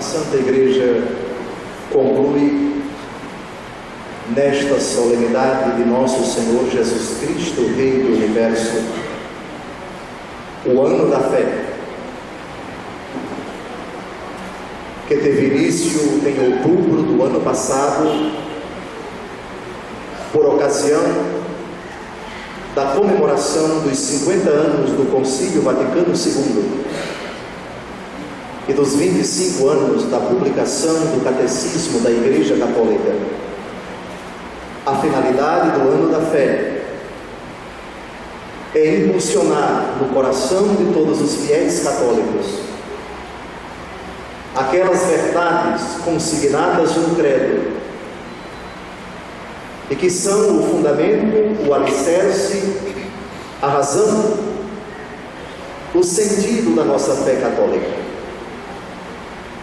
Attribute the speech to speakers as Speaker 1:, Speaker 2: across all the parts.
Speaker 1: Santa Igreja conclui nesta solenidade de nosso Senhor Jesus Cristo, Rei do Universo, o ano da fé, que teve início em outubro do ano passado, por ocasião da comemoração dos 50 anos do Concílio Vaticano II e dos 25 anos da publicação do Catecismo da Igreja Católica. A finalidade do ano da fé é impulsionar no coração de todos os fiéis católicos aquelas verdades consignadas no credo e que são o fundamento, o alicerce, a razão, o sentido da nossa fé católica.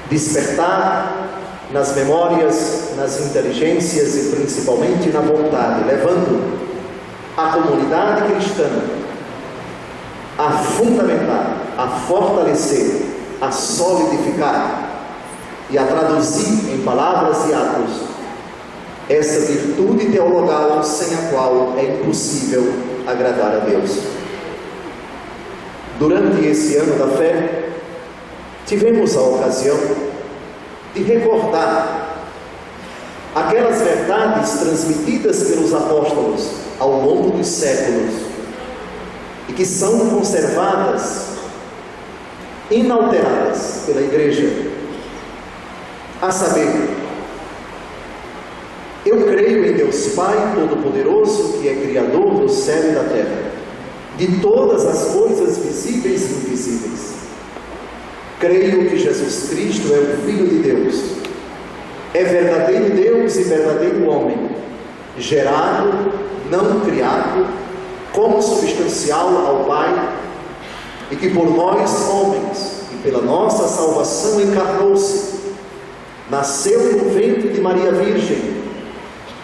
Speaker 1: Despertar nas memórias, nas inteligências e principalmente na vontade, levando a comunidade cristã a fundamentar, a fortalecer, a solidificar e a traduzir em palavras e atos essa virtude teologal sem a qual é impossível agradar a Deus. Durante esse ano da fé, tivemos a ocasião de recordar aquelas verdades transmitidas pelos apóstolos ao longo dos séculos e que são conservadas, inalteradas pela Igreja, a saber: eu creio em Deus Pai Todo-Poderoso, que é Criador do céu e da terra, de todas as coisas visíveis e invisíveis. Creio que Jesus Cristo é o Filho de Deus, é verdadeiro Deus e verdadeiro homem, gerado, não criado, consubstancial ao Pai, e que por nós homens e pela nossa salvação encarnou-se, nasceu no ventre de Maria Virgem,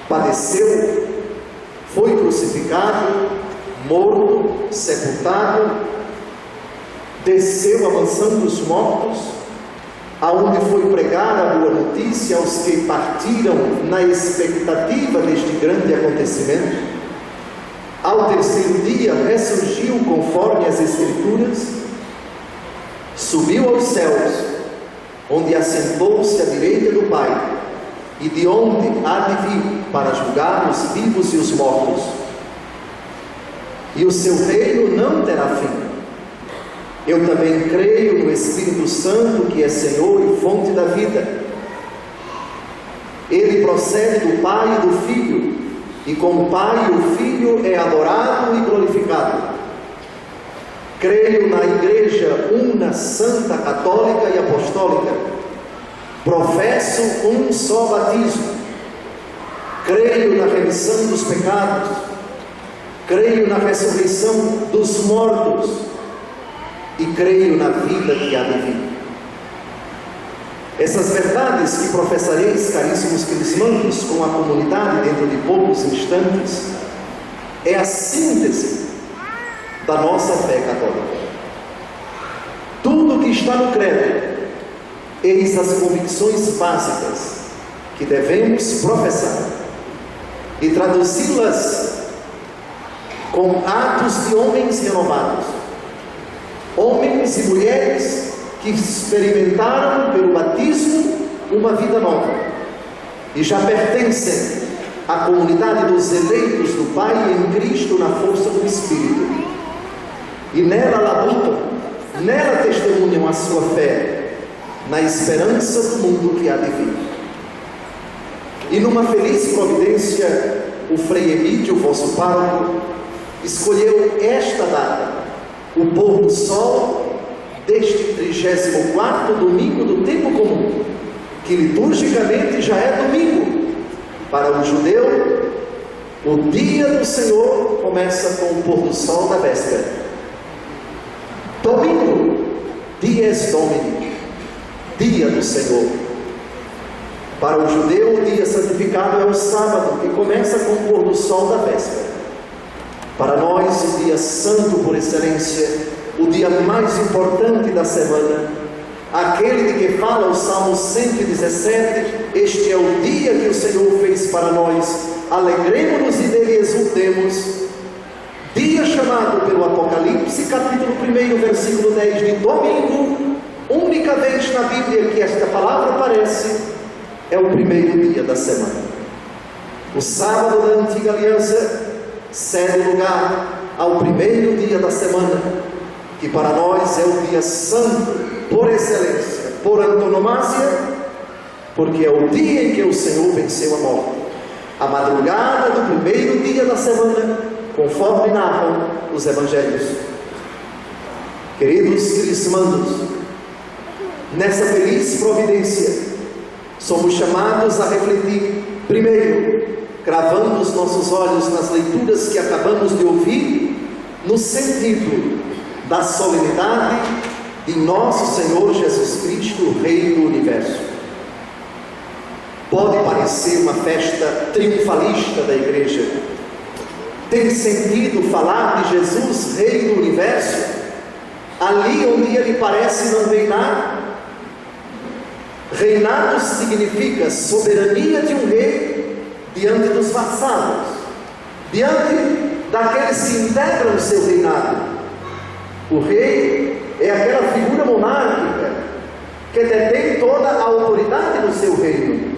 Speaker 1: padeceu, foi crucificado, morto, sepultado, desceu à mansão dos mortos, aonde foi pregar a boa notícia aos que partiram na expectativa deste grande acontecimento. Ao terceiro dia ressurgiu conforme as Escrituras, subiu aos céus, onde assentou-se à direita do Pai, e de onde há de vir para julgar os vivos e os mortos. E o seu reino não terá fim. Eu também creio no Espírito Santo, que é Senhor e fonte da vida. Ele procede do Pai e do Filho, e com o Pai e o Filho é adorado e glorificado. Creio na Igreja una, santa, católica e apostólica. Professo um só batismo. Creio na remissão dos pecados. Creio na ressurreição dos mortos. E creio na vida que há de vir. Essas verdades que professareis, caríssimos cristãos, com a comunidade dentro de poucos instantes, é a síntese da nossa fé católica. Tudo que está no credo, eis as convicções básicas que devemos professar e traduzi-las com atos de homens renovados, homens e mulheres que experimentaram pelo batismo uma vida nova e já pertencem à comunidade dos eleitos do Pai em Cristo na força do Espírito, e nela labutam, nela testemunham a sua fé, na esperança do mundo que há de vir. E numa feliz providência, o Frei Emídio, vosso pároco, escolheu esta data, o pôr do sol deste 34º domingo do tempo comum, que liturgicamente já é domingo. Para o judeu, o dia do Senhor começa com o pôr do sol da véspera. Domingo, dies Domini, dia do Senhor. Para o judeu, o dia santificado é o sábado, que começa com o pôr do sol da véspera. Para nós, o dia santo por excelência, o dia mais importante da semana, aquele de que fala o Salmo 117, este é o dia que o Senhor fez para nós, alegremos-nos e dele exultemos. Dia chamado pelo Apocalipse, capítulo 1, versículo 10, de domingo, única vez na Bíblia que esta palavra aparece, é o primeiro dia da semana. O sábado da antiga aliança cede lugar ao primeiro dia da semana, que para nós é o dia santo, por excelência, por antonomasia, porque é o dia em que o Senhor venceu a morte. A madrugada do primeiro dia da semana, conforme narram os Evangelhos. Queridos crismandos, nessa feliz providência, somos chamados a refletir, primeiro, cravando os nossos olhos nas leituras que acabamos de ouvir, no sentido da solenidade de nosso Senhor Jesus Cristo, Rei do Universo. Pode parecer uma festa triunfalista da igreja. Tem sentido falar de Jesus, Rei do Universo, ali onde ele parece não reinar? Reinado significa soberania de um rei diante dos vassalos, diante daqueles que integram o seu reinado. O rei é aquela figura monárquica que detém toda a autoridade do seu reino.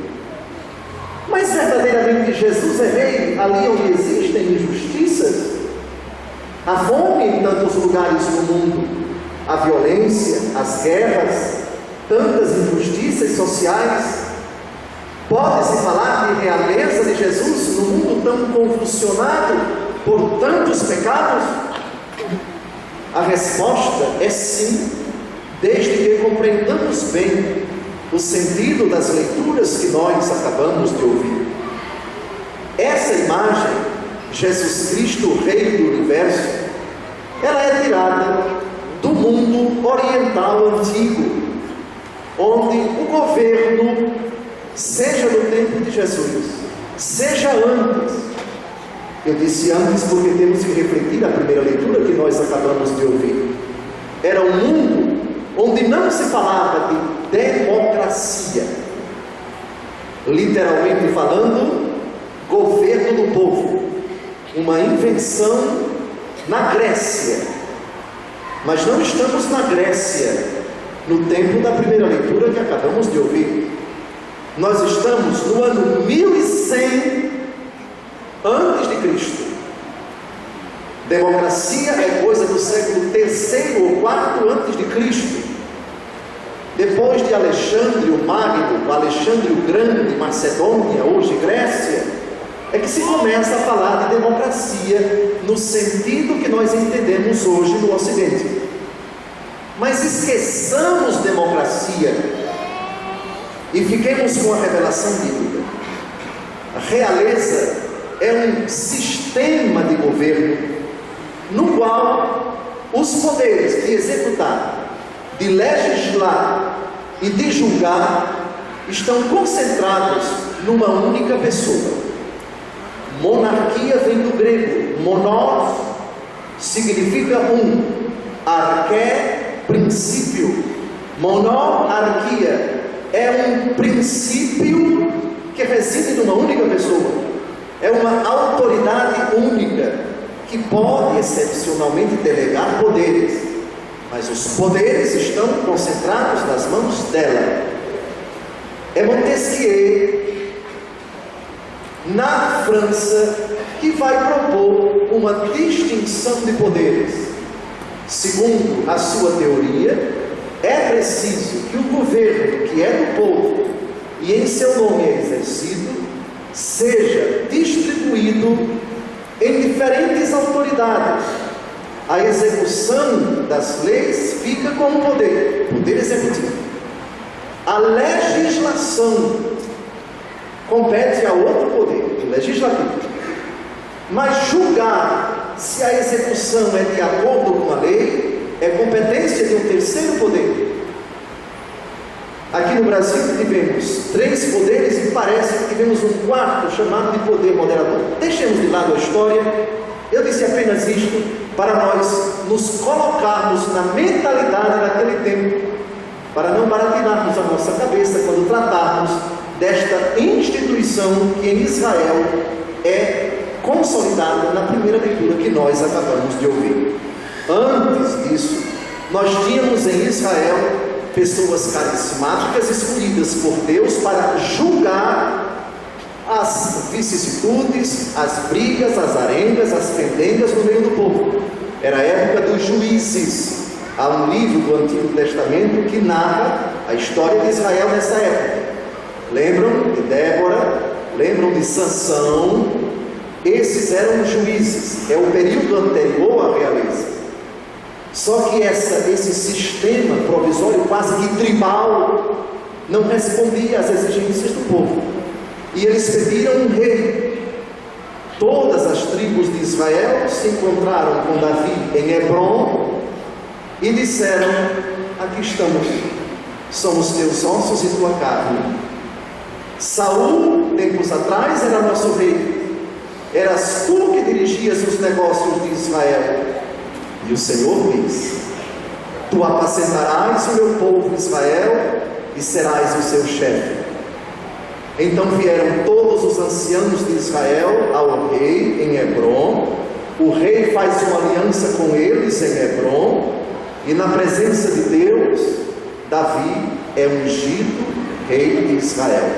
Speaker 1: Mas verdadeiramente Jesus é rei ali onde existem injustiças? A fome em tantos lugares do mundo, a violência, as guerras, tantas injustiças sociais. Pode-se falar de realeza de Jesus num mundo tão convulsionado por tantos pecados? A resposta é sim, desde que compreendamos bem o sentido das leituras que nós acabamos de ouvir. Essa imagem, Jesus Cristo, Rei do Universo, ela é tirada do mundo oriental antigo, onde o governo, seja no tempo de Jesus, seja antes, eu disse antes porque temos que refletir a primeira leitura que nós acabamos de ouvir, era um mundo onde não se falava de democracia, literalmente falando, governo do povo, uma invenção na Grécia. Mas não estamos na Grécia no tempo da primeira leitura que acabamos de ouvir. Nós estamos no ano 1100 antes de Cristo. Democracia é coisa do século III ou IV antes de Cristo. Depois de Alexandre o Magno, Alexandre o Grande, Macedônia, hoje Grécia, é que se começa a falar de democracia no sentido que nós entendemos hoje no Ocidente. Mas esqueçamos democracia e fiquemos com a revelação bíblica. A realeza é um sistema de governo no qual os poderes de executar, de legislar e de julgar estão concentrados numa única pessoa. Monarquia vem do grego, monos significa um, arqué, princípio. Monarquia é um princípio que reside numa única pessoa, é uma autoridade única que pode excepcionalmente delegar poderes, mas os poderes estão concentrados nas mãos dela. É Montesquieu, na França, que vai propor uma distinção de poderes. Segundo a sua teoria, é preciso que o governo que é do povo e em seu nome é exercido, seja distribuído em diferentes autoridades. A execução das leis fica com o poder executivo. A legislação compete a outro poder, o legislativo. Mas julgar se a execução é de acordo com a lei é competência de um terceiro poder. Aqui no Brasil tivemos 3 poderes e parece que tivemos um quarto chamado de poder moderador. Deixemos de lado a história, eu disse apenas isto para nós nos colocarmos na mentalidade daquele tempo, para não baratinarmos a nossa cabeça quando tratarmos desta instituição que em Israel é consolidada na primeira leitura que nós acabamos de ouvir. Antes disso, nós tínhamos em Israel pessoas carismáticas escolhidas por Deus para julgar as vicissitudes, as brigas, as arengas, as pendengas no meio do povo. Era a época dos juízes. Há um livro do Antigo Testamento que narra a história de Israel nessa época. Lembram de Débora? Lembram de Sansão? Esses eram os juízes. É o período anterior à realeza. Só que esse sistema provisório quase que tribal não respondia às exigências do povo. E eles pediram um rei. Todas as tribos de Israel se encontraram com Davi em Hebrom e disseram: aqui estamos, somos teus ossos e tua carne. Saul, tempos atrás, era nosso rei. Eras tu que dirigias os negócios de Israel. E o Senhor diz: tu apacentarás o meu povo Israel e serás o seu chefe. Então vieram todos os anciãos de Israel ao rei em Hebrom. O rei faz uma aliança com eles em Hebrom, e na presença de Deus, Davi é ungido rei de Israel.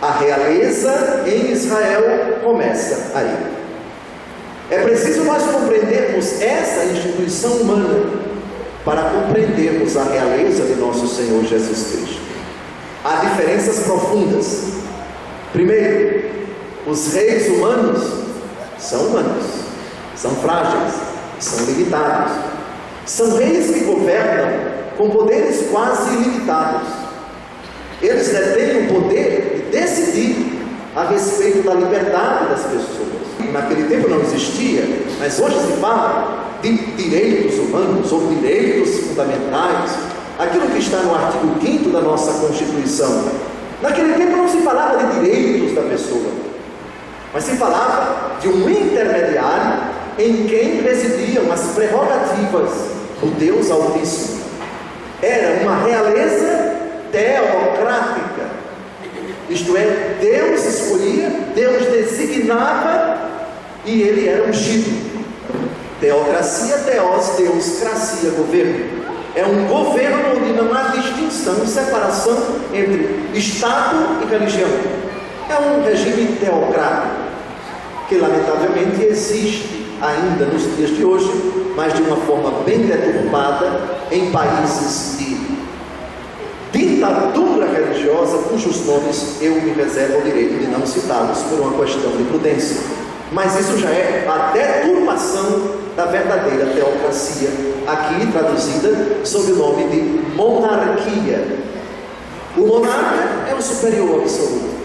Speaker 1: A realeza em Israel começa aí. É preciso nós compreendermos essa instituição humana para compreendermos a realeza de nosso Senhor Jesus Cristo. Há diferenças profundas. Primeiro, os reis humanos, são frágeis, são limitados. São reis que governam com poderes quase ilimitados. Eles detêm o poder de decidir a respeito da liberdade das pessoas. Naquele tempo não existia, mas hoje se fala de direitos humanos ou direitos fundamentais, aquilo que está no artigo 5º da nossa Constituição. Naquele tempo não se falava de direitos da pessoa, mas se falava de um intermediário em quem residiam as prerrogativas do Deus Altíssimo. Era uma realeza teocrática, isto é, Deus escolhia, Deus designava e ele era ungido. Teocracia, teos, Deus, cracia, governo. É um governo onde não há distinção e separação entre Estado e religião. É um regime teocrático que lamentavelmente existe ainda nos dias de hoje, mas de uma forma bem deturpada em países de ditadura religiosa, cujos nomes eu me reservo o direito de não citá-los por uma questão de prudência. Mas isso já é a deturpação da verdadeira teocracia, aqui traduzida sob o nome de monarquia. O monarca é o superior absoluto.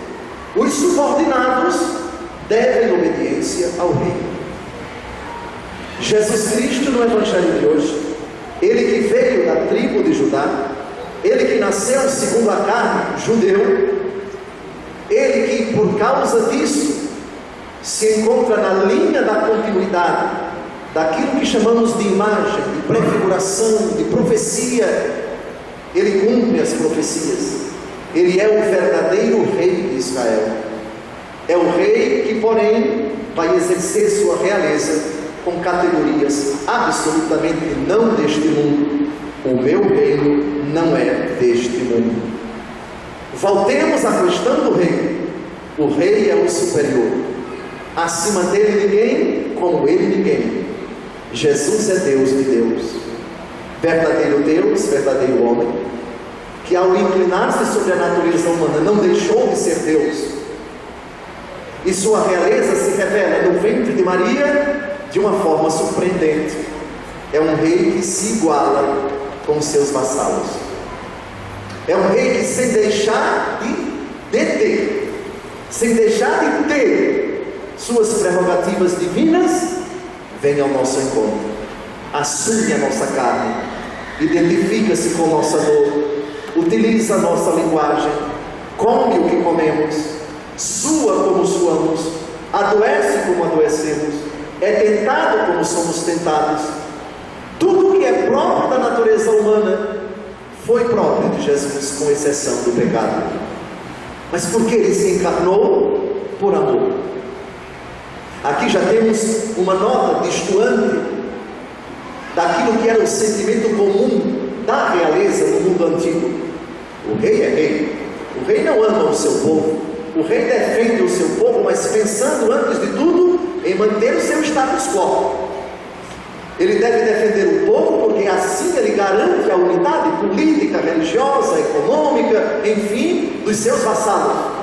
Speaker 1: Os subordinados devem obediência ao rei. Jesus Cristo, no Evangelho de hoje, ele que veio da tribo de Judá, ele que nasceu segundo a carne, judeu, ele que por causa disso se encontra na linha da continuidade daquilo que chamamos de imagem, de prefiguração, de profecia. Ele cumpre as profecias. Ele é o verdadeiro rei de Israel. É o rei que, porém, vai exercer sua realeza com categorias absolutamente não deste mundo. O meu reino não é deste mundo. Voltemos à questão do rei. O rei é o superior. Acima dele ninguém, como ele ninguém. Jesus é Deus de Deus, verdadeiro Deus, verdadeiro homem, que ao inclinar-se sobre a natureza humana não deixou de ser Deus, e sua realeza se revela no ventre de Maria de uma forma surpreendente. É um rei que se iguala com seus vassalos. É um rei que, sem deixar de deter, sem deixar de ter suas prerrogativas divinas, vem ao nosso encontro, assume a nossa carne, identifica-se com nossa dor, utiliza a nossa linguagem, come o que comemos, sua como suamos, adoece como adoecemos, é tentado como somos tentados. Tudo que é próprio da natureza humana foi próprio de Jesus, com exceção do pecado. Mas porque ele se encarnou? Por amor. Aqui já temos uma nota destoante daquilo que era o sentimento comum da realeza no mundo antigo. O rei é rei. O rei não ama o seu povo. O rei defende o seu povo, mas pensando antes de tudo em manter o seu status quo. Ele deve defender o povo porque assim ele garante a unidade política, religiosa, econômica, enfim, dos seus vassalos.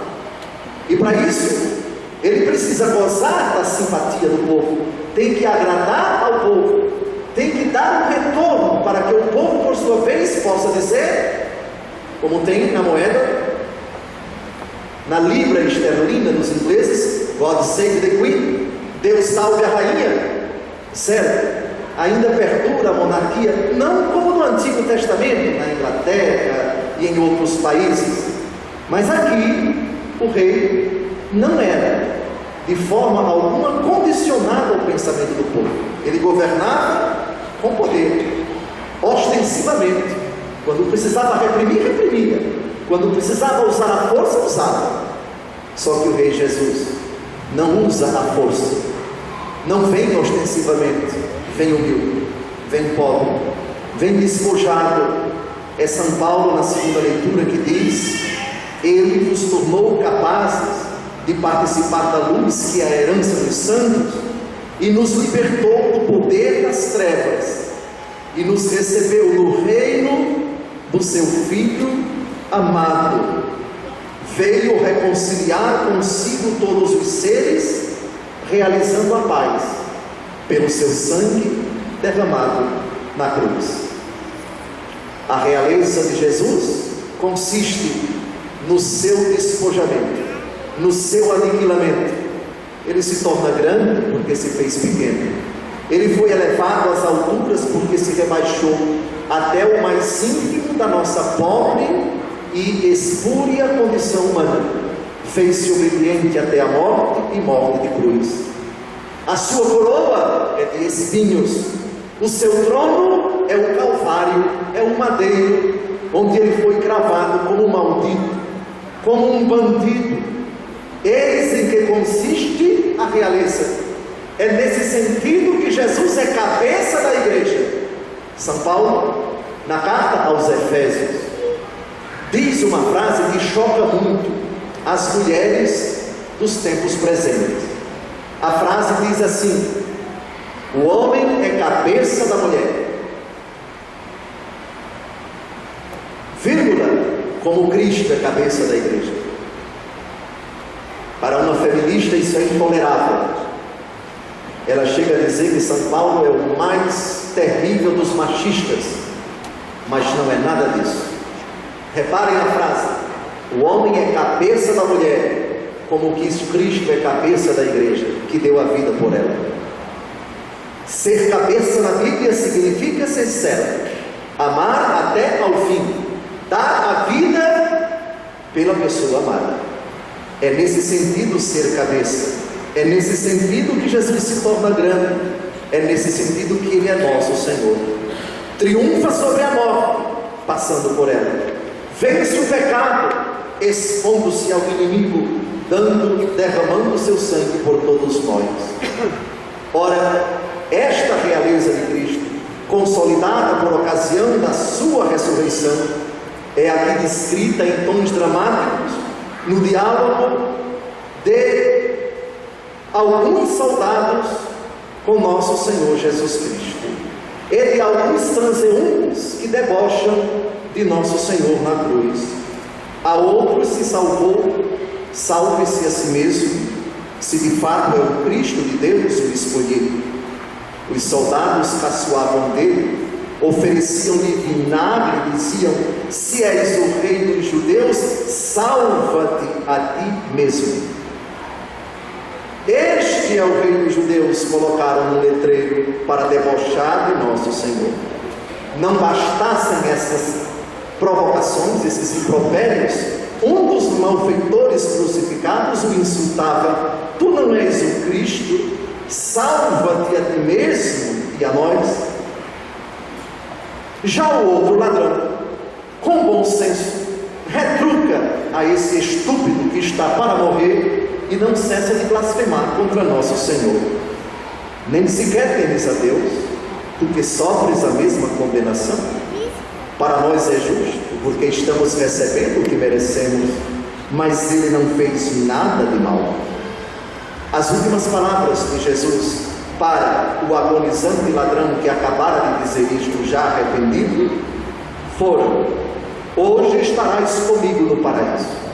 Speaker 1: E para isso, ele precisa gozar da simpatia do povo, tem que agradar ao povo, tem que dar um retorno para que o povo, por sua vez, possa dizer, como tem na moeda, na libra esterlina dos ingleses, God save the Queen, Deus salve a rainha. Certo? Ainda perdura a monarquia, não como no Antigo Testamento, na Inglaterra e em outros países, mas aqui o rei não era de forma alguma condicionado ao pensamento do povo. Ele governava com poder, ostensivamente. Quando precisava reprimir, reprimia. Quando precisava usar a força, usava. Só que o rei Jesus não usa a força, não vem ostensivamente, vem humilde, vem pobre, vem despojado. É São Paulo na segunda leitura que diz: ele nos tornou capazes de participar da luz que é a herança dos santos, e nos libertou do poder das trevas, e nos recebeu no reino do seu Filho amado. Veio reconciliar consigo todos os seres, realizando a paz pelo seu sangue derramado na cruz. A realeza de Jesus consiste no seu despojamento, no seu aniquilamento. Ele se torna grande porque se fez pequeno. Ele foi elevado às alturas porque se rebaixou até o mais ínfimo da nossa pobre e espúria condição humana. Fez-se obediente até a morte e morte de cruz. A sua coroa é de espinhos. O seu trono é o Calvário, é o madeiro, onde ele foi cravado como um maldito, como um bandido. Eis em que consiste a realeza. É nesse sentido que Jesus é cabeça da igreja. São Paulo, na carta aos Efésios, diz uma frase que choca muito as mulheres dos tempos presentes. A frase diz assim: o homem é cabeça da mulher, vírgula, como Cristo é cabeça da igreja. Para uma feminista isso é intolerável. Ela chega a dizer que São Paulo é o mais terrível dos machistas, mas não é nada disso. Reparem a frase: o homem é cabeça da mulher, como que Cristo é cabeça da igreja, que deu a vida por ela. Ser cabeça na Bíblia significa ser servo, amar até ao fim, dar a vida pela pessoa amada. É nesse sentido ser cabeça, é nesse sentido que Jesus se torna grande, é nesse sentido que Ele é nosso Senhor. Triunfa sobre a morte, passando por ela. Vence o pecado, expondo-se ao inimigo, derramando o seu sangue por todos nós. Ora, esta realeza de Cristo, consolidada por ocasião da sua ressurreição, é aqui descrita em tons dramáticos no diálogo de alguns soldados com nosso Senhor Jesus Cristo, e de alguns transeuntes que debocham de nosso Senhor na cruz. A outros se salvou, salve-se a si mesmo, se de fato é o Cristo de Deus o escolhido. Os soldados caçoavam dele, ofereciam-lhe vinagre e diziam: se és o rei dos judeus, salva-te a ti mesmo. Este é o rei dos judeus, colocaram no letreiro para debochar de nosso Senhor. Não bastassem essas provocações, esses impropérios, um dos malfeitores crucificados o insultava: tu não és o Cristo? Salva-te a ti mesmo e a nós. Já o outro ladrão, com bom senso, retruca a esse estúpido que está para morrer e não cessa de blasfemar contra nosso Senhor. Nem sequer temes a Deus, tu que sofres a mesma condenação? Para nós é justo, porque estamos recebendo o que merecemos, mas ele não fez nada de mal. As últimas palavras de Jesus para o agonizante ladrão que acabara de dizer isto, já arrependido, foram: hoje estarás comigo no paraíso.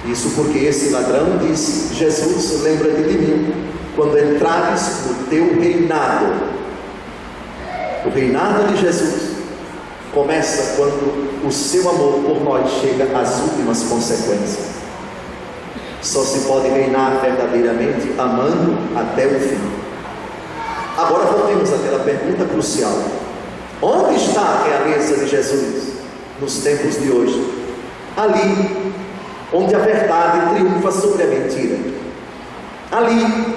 Speaker 1: Isso porque esse ladrão disse: Jesus, lembra-te de mim quando entrares no teu reinado. O reinado de Jesus começa quando o seu amor por nós chega às últimas consequências. Só se pode reinar verdadeiramente amando até o fim. Agora voltemos àquela pergunta crucial: onde está a realeza de Jesus nos tempos de hoje? Ali onde a verdade triunfa sobre a mentira, ali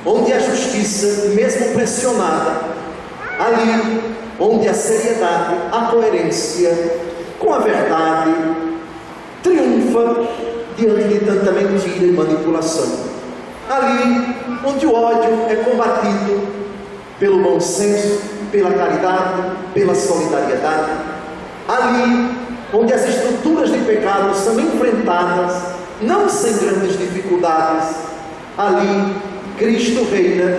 Speaker 1: onde a justiça, mesmo pressionada, ali onde a seriedade, a coerência com a verdade triunfa diante de tanta mentira e manipulação, ali onde o ódio é combatido pelo bom senso, pela caridade, pela solidariedade, ali onde as estruturas de pecado são enfrentadas, não sem grandes dificuldades, ali Cristo reina,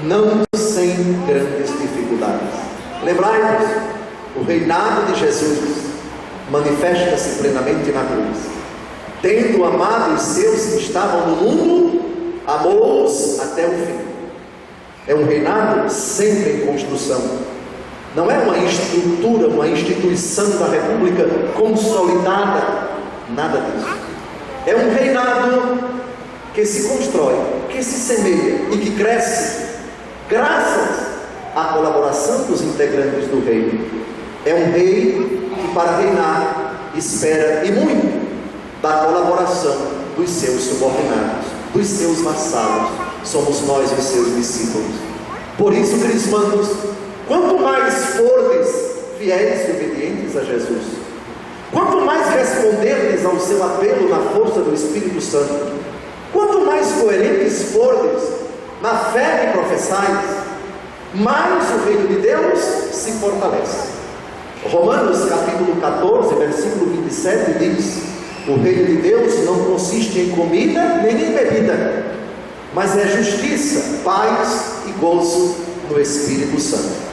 Speaker 1: não sem grandes dificuldades. Lembrai-vos, o reinado de Jesus manifesta-se plenamente na cruz. Tendo amado os seus que estavam no mundo, amou-os até o fim. É um reinado sempre em construção. Não é uma estrutura, uma instituição da República consolidada, nada disso. É um reinado que se constrói, que se semeia e que cresce graças à colaboração dos integrantes do reino. É um rei que, para reinar, espera e muito da colaboração dos seus subordinados, dos seus vassalos. Somos nós os seus discípulos. Por isso, crismandos, quanto mais fordes fiéis e obedientes a Jesus, quanto mais responderdes ao seu apelo na força do Espírito Santo, quanto mais coerentes fordes na fé que professais, mais o reino de Deus se fortalece. Romanos capítulo 14, versículo 27 diz: o reino de Deus não consiste em comida nem em bebida, mas é justiça, paz e gozo no Espírito Santo.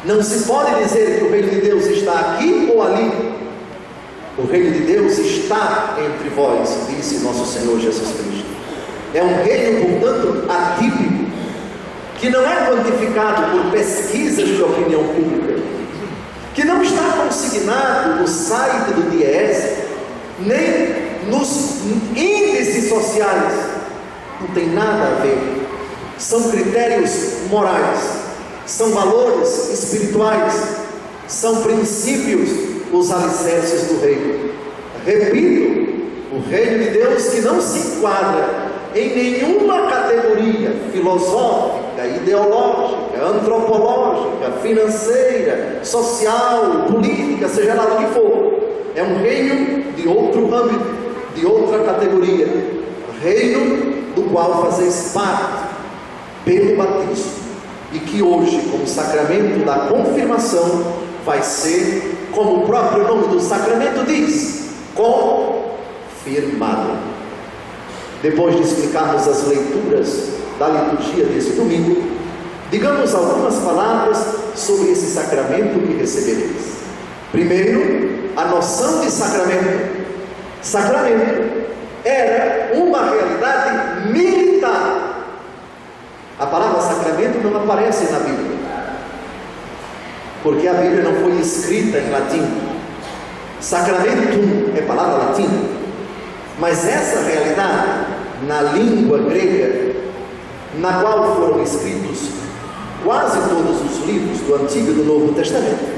Speaker 1: Não se pode dizer que o reino de Deus está aqui ou ali. O reino de Deus está entre vós, disse nosso Senhor Jesus Cristo. É um reino, portanto, atípico, que não é quantificado por pesquisas de opinião pública, que não está consignado no site do DIEESE, nem nos índices sociais. Não tem nada a ver. São critérios morais, são valores espirituais, são princípios, os alicerces do reino. Repito, o reino de Deus que não se enquadra em nenhuma categoria filosófica, ideológica, antropológica, financeira, social, política, seja lá o que for. É um reino de outro âmbito, de outra categoria. Reino do qual fazeis parte pelo batismo, e que hoje, como sacramento da confirmação, vai ser, como o próprio nome do sacramento diz, confirmado. Depois de explicarmos as leituras da liturgia desse domingo, digamos algumas palavras sobre esse sacramento que recebereis. Primeiro, a noção de sacramento. Sacramento era uma realidade militar. A palavra sacramento não aparece na Bíblia, porque a Bíblia não foi escrita em latim. Sacramentum é palavra latina, mas essa realidade, na língua grega, na qual foram escritos quase todos os livros do Antigo e do Novo Testamento,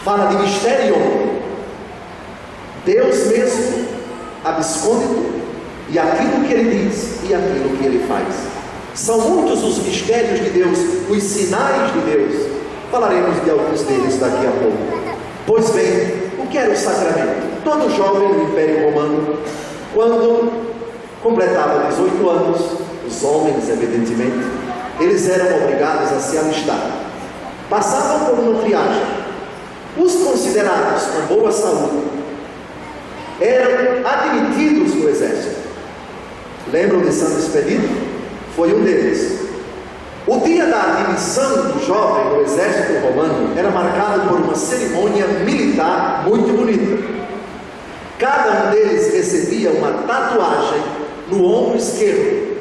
Speaker 1: fala de mysterion, Deus mesmo, abscôndito, e aquilo que Ele diz e aquilo que Ele faz. São muitos os mistérios de Deus, os sinais de Deus. Falaremos de alguns deles daqui a pouco. Pois bem, que era o sacramento? Todo jovem no Império Romano, quando completava 18 anos, os homens, evidentemente, eles eram obrigados a se alistar. Passavam por uma triagem. Os considerados com boa saúde eram admitidos no exército. Lembram de Santo Expedito? Foi um deles. O dia da admissão do jovem no exército romano era marcado por uma cerimônia militar muito bonita. Cada um deles recebia uma tatuagem no ombro esquerdo,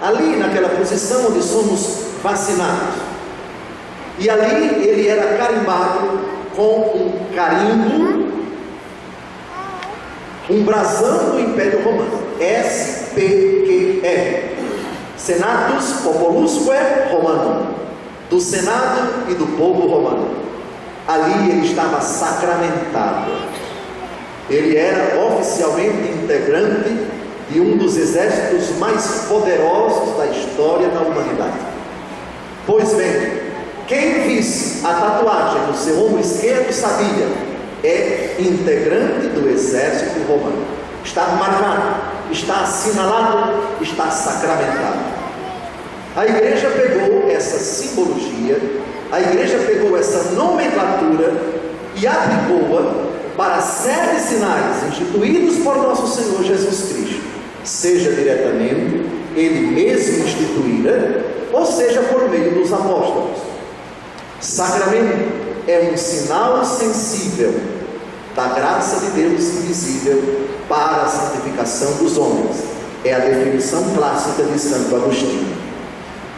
Speaker 1: ali naquela posição onde somos vacinados. E ali ele era carimbado com um carimbo, um brasão do Império Romano, SPQR, Senatus Populusque Romanum, do Senado e do povo romano. Ali ele estava sacramentado. Ele era oficialmente integrante de um dos exércitos mais poderosos da história da humanidade. Pois bem, quem visse a tatuagem no seu ombro esquerdo sabia, é integrante do exército romano. Está marcado, está assinalado, está sacramentado. A igreja pegou essa simbologia, a igreja pegou essa nomenclatura e aplicou-a para sete sinais instituídos por nosso Senhor Jesus Cristo, seja diretamente Ele mesmo instituíra, ou seja por meio dos apóstolos. Sacramento é um sinal sensível da graça de Deus invisível para a santificação dos homens. É a definição clássica de Santo Agostinho.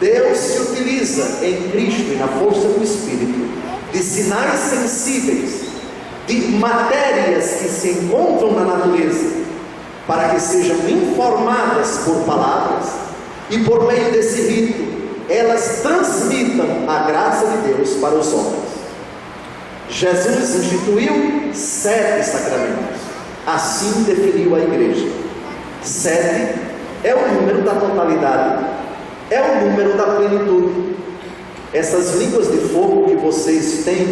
Speaker 1: Deus se utiliza em Cristo e na força do Espírito de sinais sensíveis, de matérias que se encontram na natureza, para que sejam informadas por palavras e por meio desse rito elas transmitam a graça de Deus para os homens. Jesus instituiu 7 sacramentos, assim definiu a igreja. 7 é o número da totalidade, é o número da plenitude. Essas línguas de fogo que vocês têm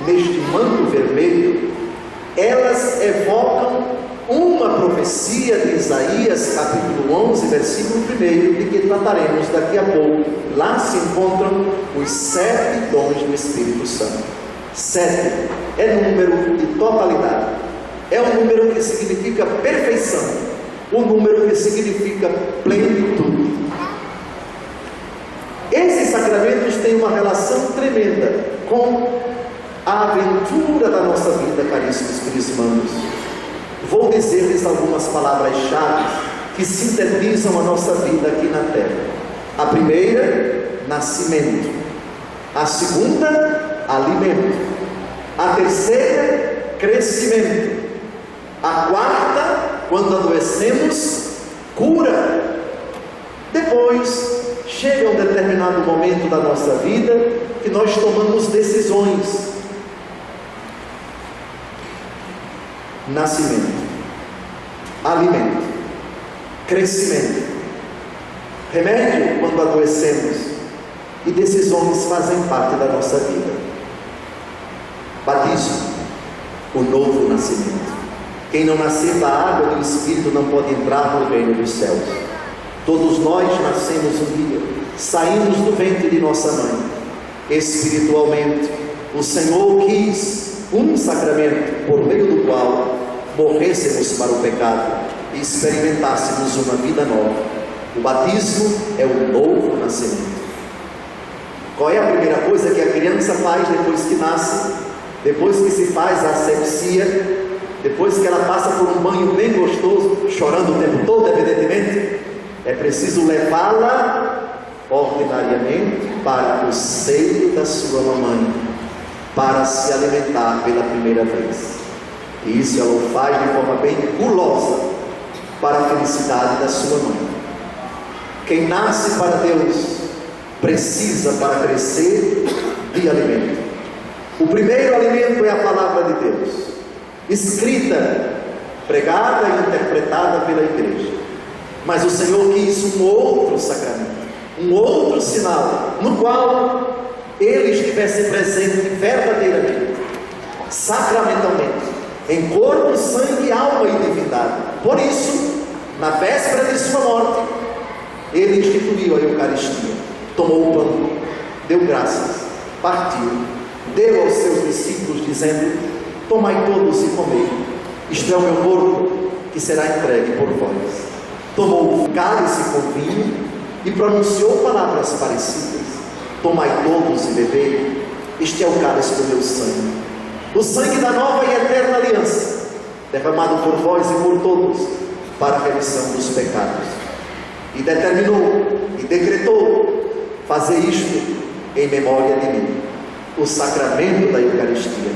Speaker 1: neste manto vermelho, elas evocam uma profecia de Isaías, capítulo 11, versículo 1, de que trataremos daqui a pouco. Lá se encontram os 7 dons do Espírito Santo. 7 é número de totalidade, é o número que significa perfeição, o número que significa plenitude. Esses sacramentos têm uma relação tremenda com a aventura da nossa vida, caríssimos crismandos. Vou dizer-lhes algumas palavras-chave que sintetizam a nossa vida aqui na terra. A primeira, nascimento. A segunda, alimento. A terceira, crescimento. A quarta, quando adoecemos, cura. Depois, chega um determinado momento da nossa vida que nós tomamos decisões. Nascimento, alimento, crescimento, remédio quando adoecemos, e decisões fazem parte da nossa vida. Batismo, o novo nascimento. Quem não nascer da água e do Espírito não pode entrar no reino dos céus. Todos nós nascemos um dia, saímos do ventre de nossa mãe. Espiritualmente, o Senhor quis um sacramento por meio do qual morrêssemos para o pecado e experimentássemos uma vida nova. O batismo é o novo nascimento. Qual é a primeira coisa que a criança faz depois que nasce? Depois que se faz a asepsia, depois que ela passa por um banho bem gostoso, chorando o tempo todo, evidentemente, é preciso levá-la ordinariamente para o seio da sua mamãe, para se alimentar pela primeira vez. E isso ela o faz de forma bem gulosa, para a felicidade da sua mãe. Quem nasce para Deus precisa, para crescer, de alimento. O primeiro alimento é a palavra de Deus, escrita, pregada e interpretada pela igreja. Mas o Senhor quis um outro sacramento, um outro sinal, no qual Ele estivesse presente verdadeiramente, sacramentalmente, em corpo, sangue, alma e divindade. Por isso, na véspera de sua morte, ele instituiu a Eucaristia, tomou o pão, deu graças, partiu, deu aos seus discípulos, dizendo: tomai todos e comei, isto é o meu corpo, que será entregue por vós. Tomou o cálice com vinho e pronunciou palavras parecidas: tomai todos e bebei, este é o cálice do meu sangue, o sangue da nova e eterna aliança, derramado por vós e por todos, para a remissão dos pecados. E determinou e decretou: fazer isto em memória de mim. O sacramento da Eucaristia.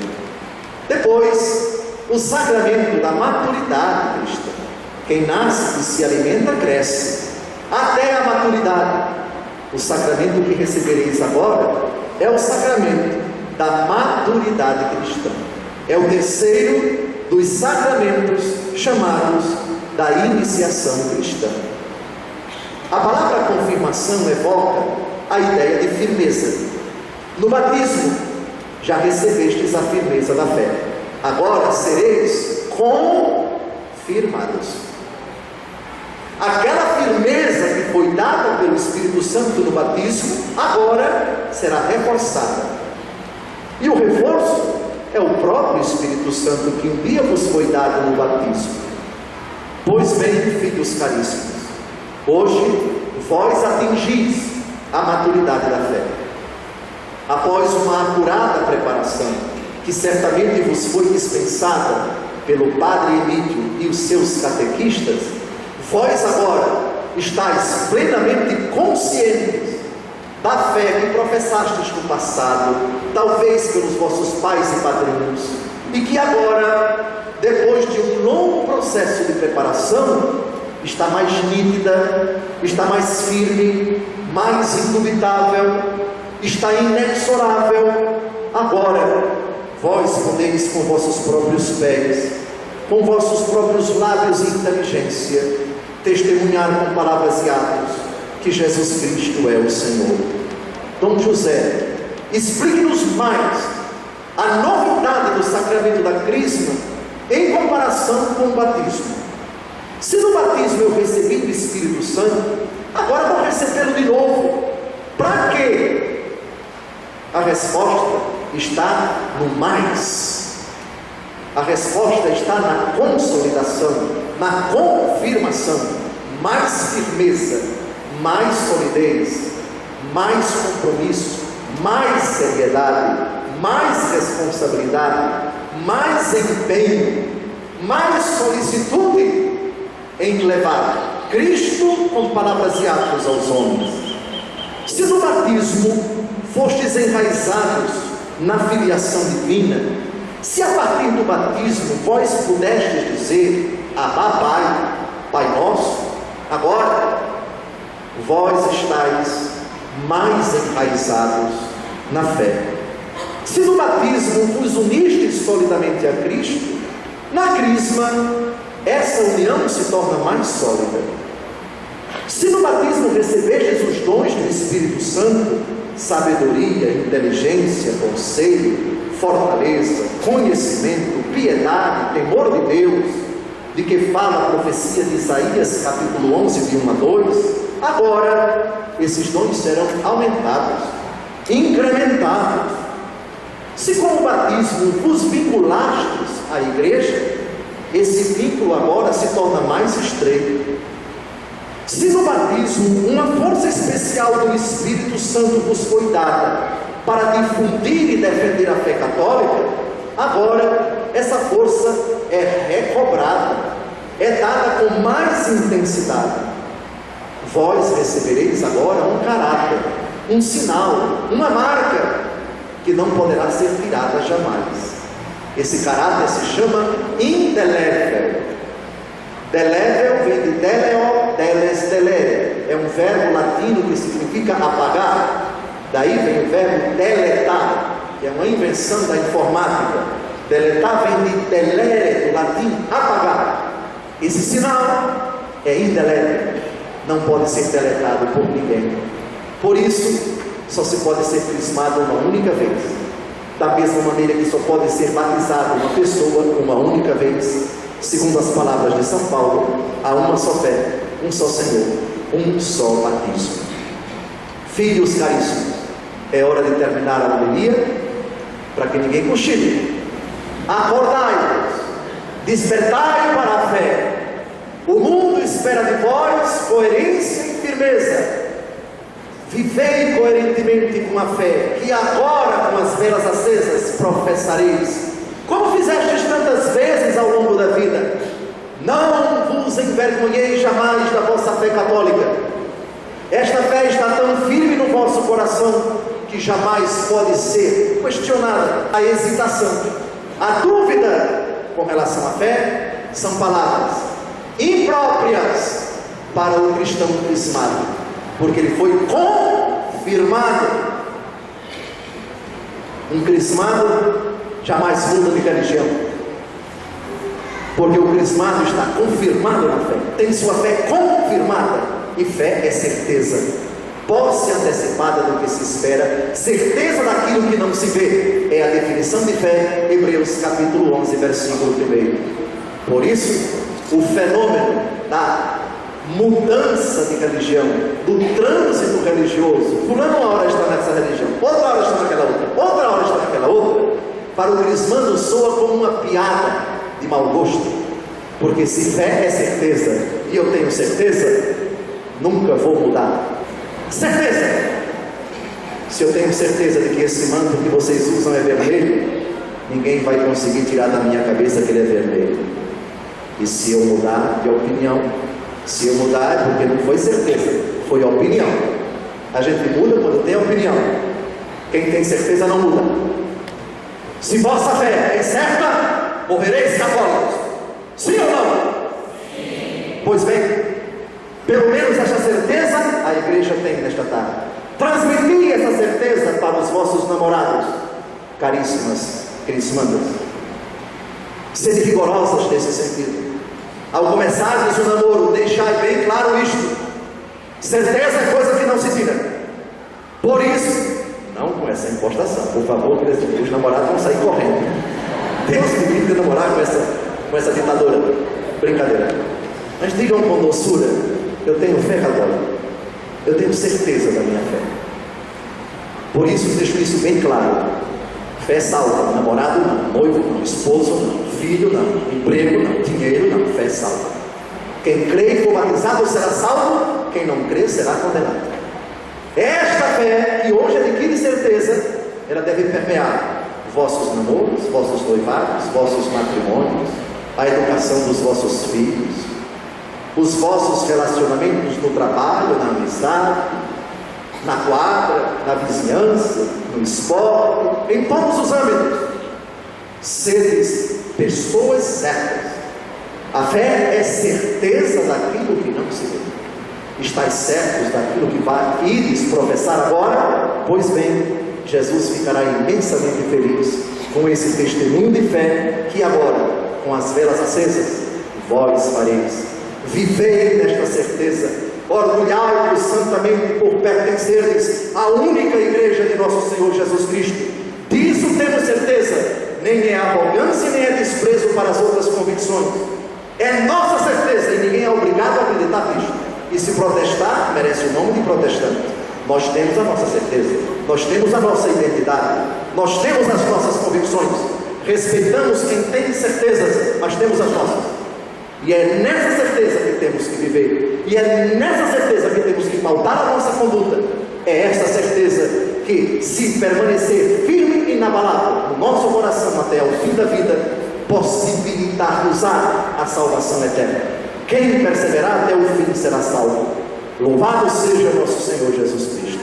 Speaker 1: Depois, o sacramento da maturidade cristã. Quem nasce e se alimenta cresce até a maturidade. O sacramento que recebereis agora é o sacramento da maturidade cristã. É o terceiro dos sacramentos chamados da iniciação cristã. A palavra confirmação evoca a ideia de firmeza. No batismo, já recebestes a firmeza da fé. Agora sereis confirmados. Aquela firmeza que foi dada pelo Espírito Santo no batismo, agora será reforçada. E o reforço é o próprio Espírito Santo que um dia vos foi dado no batismo. Pois bem, filhos caríssimos, hoje vós atingis a maturidade da fé. Após uma acurada preparação, que certamente vos foi dispensada pelo Padre Emídio e os seus catequistas, vós agora estáis plenamente conscientes da fé que professastes no passado, talvez pelos vossos pais e padrinhos, e que agora, depois de um longo processo de preparação, está mais nítida, está mais firme, mais indubitável, está inexorável. Agora, vós podeis com vossos próprios pés, com vossos próprios lábios e inteligência, testemunhar com palavras e atos que Jesus Cristo é o Senhor. Dom José, explique-nos mais a novidade do sacramento da Crisma em comparação com o batismo. Se no batismo eu recebi o Espírito Santo, agora vou recebê-lo de novo. Para quê? A resposta está no mais. A resposta está na consolidação, na confirmação. Mais firmeza, mais solidez, mais compromisso, mais seriedade, mais responsabilidade, mais empenho, mais solicitude em levar Cristo com palavras e atos aos homens. Se no batismo fostes enraizados na filiação divina, se a partir do batismo vós pudestes dizer: Abá, Pai, Pai nosso, agora vós estáis mais enraizados na fé. Se no batismo vos unistes solidamente a Cristo, na Crisma essa união se torna mais sólida. Se no batismo recebestes os dons do Espírito Santo, sabedoria, inteligência, conselho, fortaleza, conhecimento, piedade, temor de Deus, de que fala a profecia de Isaías, capítulo 11, de 1 a 2, agora esses dons serão aumentados, incrementados. Se com o batismo vos vinculastes à igreja, esse vínculo agora se torna mais estreito. Se no batismo uma força especial do Espírito Santo vos foi dada para difundir e defender a fé católica, agora essa força é recobrada, é dada com mais intensidade. Vós recebereis agora um caráter, um sinal, uma marca que não poderá ser tirada jamais. Esse caráter se chama indelével. Delével vem de deleo, deles, delere. É um verbo latino que significa apagar. Daí vem o verbo deletar, que é uma invenção da informática. Deletar vem de delere, do latim apagar. Esse sinal é indelével, não pode ser deletado por ninguém. Por isso, só se pode ser crismado uma única vez. da mesma maneira que só pode ser batizada uma pessoa uma única vez, segundo as palavras de São Paulo, há uma só fé, um só Senhor, um só batismo. Filhos caríssimos, é hora de terminar a homilia, para que ninguém cochile. Acordai-vos, despertai para a fé. O mundo espera de vós coerência e firmeza. Vivei coerentemente com a fé, que agora, com as velas acesas, professareis, como fizestes tantas vezes ao longo da vida. Não vos envergonheis jamais da vossa fé católica. Esta fé está tão firme no vosso coração, que jamais pode ser questionada. A hesitação, a dúvida com relação à fé, são palavras impróprias para o cristão crismado, porque ele foi confirmado. Um crismado jamais muda de religião, porque o crismado está confirmado na fé, tem sua fé confirmada, e fé é certeza, posse antecipada do que se espera, certeza daquilo que não se vê. É a definição de fé, Hebreus capítulo 11, versículo 1. Por isso, o fenômeno da mudança de religião, do trânsito religioso, fulano uma hora está nessa religião, outra hora está naquela outra, outra hora está naquela outra, para o crismando soa como uma piada de mau gosto, porque se fé é certeza, e eu tenho certeza, nunca vou mudar. Certeza! Se eu tenho certeza de que esse manto que vocês usam é vermelho, ninguém vai conseguir tirar da minha cabeça que ele é vermelho. E se eu mudar de opinião, se eu mudar é porque não foi certeza, foi opinião. A gente muda quando tem opinião. Quem tem certeza não muda. Se vossa fé é certa, morrereis católicos. Sim ou não? Sim. Pois bem, pelo menos esta certeza a igreja tem nesta tarde. Transmiti essa certeza para os vossos namorados, caríssimas crismandas. Sede rigorosas nesse sentido. Ao começardes o namoro, deixai bem claro isto: certeza é coisa que não se tira. Por isso, não com essa impostação, por favor, que os namorados vão sair correndo. Deus me livre de namorar com essa ditadora. Brincadeira. Mas digam com doçura: eu tenho fé católica, eu tenho certeza da minha fé. Por isso deixo isso bem claro. Fé salva, namorado não, noivo não, esposo não, filho não, emprego não, dinheiro não, fé salva. Quem crê e for batizado será salvo, quem não crê será condenado. Esta fé, que hoje adquire certeza, ela deve permear vossos namoros, vossos noivados, vossos matrimônios, a educação dos vossos filhos, os vossos relacionamentos no trabalho, na amizade, na quadra, na vizinhança, no esporte, em todos os âmbitos. Sedes pessoas certas. A fé é certeza daquilo que não se vê. Estais certos daquilo que ires professar agora? Pois bem, Jesus ficará imensamente feliz com esse testemunho de fé que agora, com as velas acesas, vós fareis. Vivei nesta certeza, orgulhai-vos santamente por pertencerdes à única igreja de nosso Senhor Jesus Cristo. Disso temos certeza, nem é arrogância nem é desprezo para as outras convicções. É nossa certeza e ninguém é obrigado a acreditar nisto. E se protestar, merece o nome de protestante. Nós temos a nossa certeza, nós temos a nossa identidade, nós temos as nossas convicções, respeitamos quem tem certezas, mas temos as nossas. E é nessa certeza que temos que viver, e é nessa certeza que temos que pautar a nossa conduta. É essa certeza que, se permanecer firme e inabalável no nosso coração até ao fim da vida, possibilitar-nos a salvação eterna. Quem perseverar até o fim será salvo. Louvado seja nosso Senhor Jesus Cristo.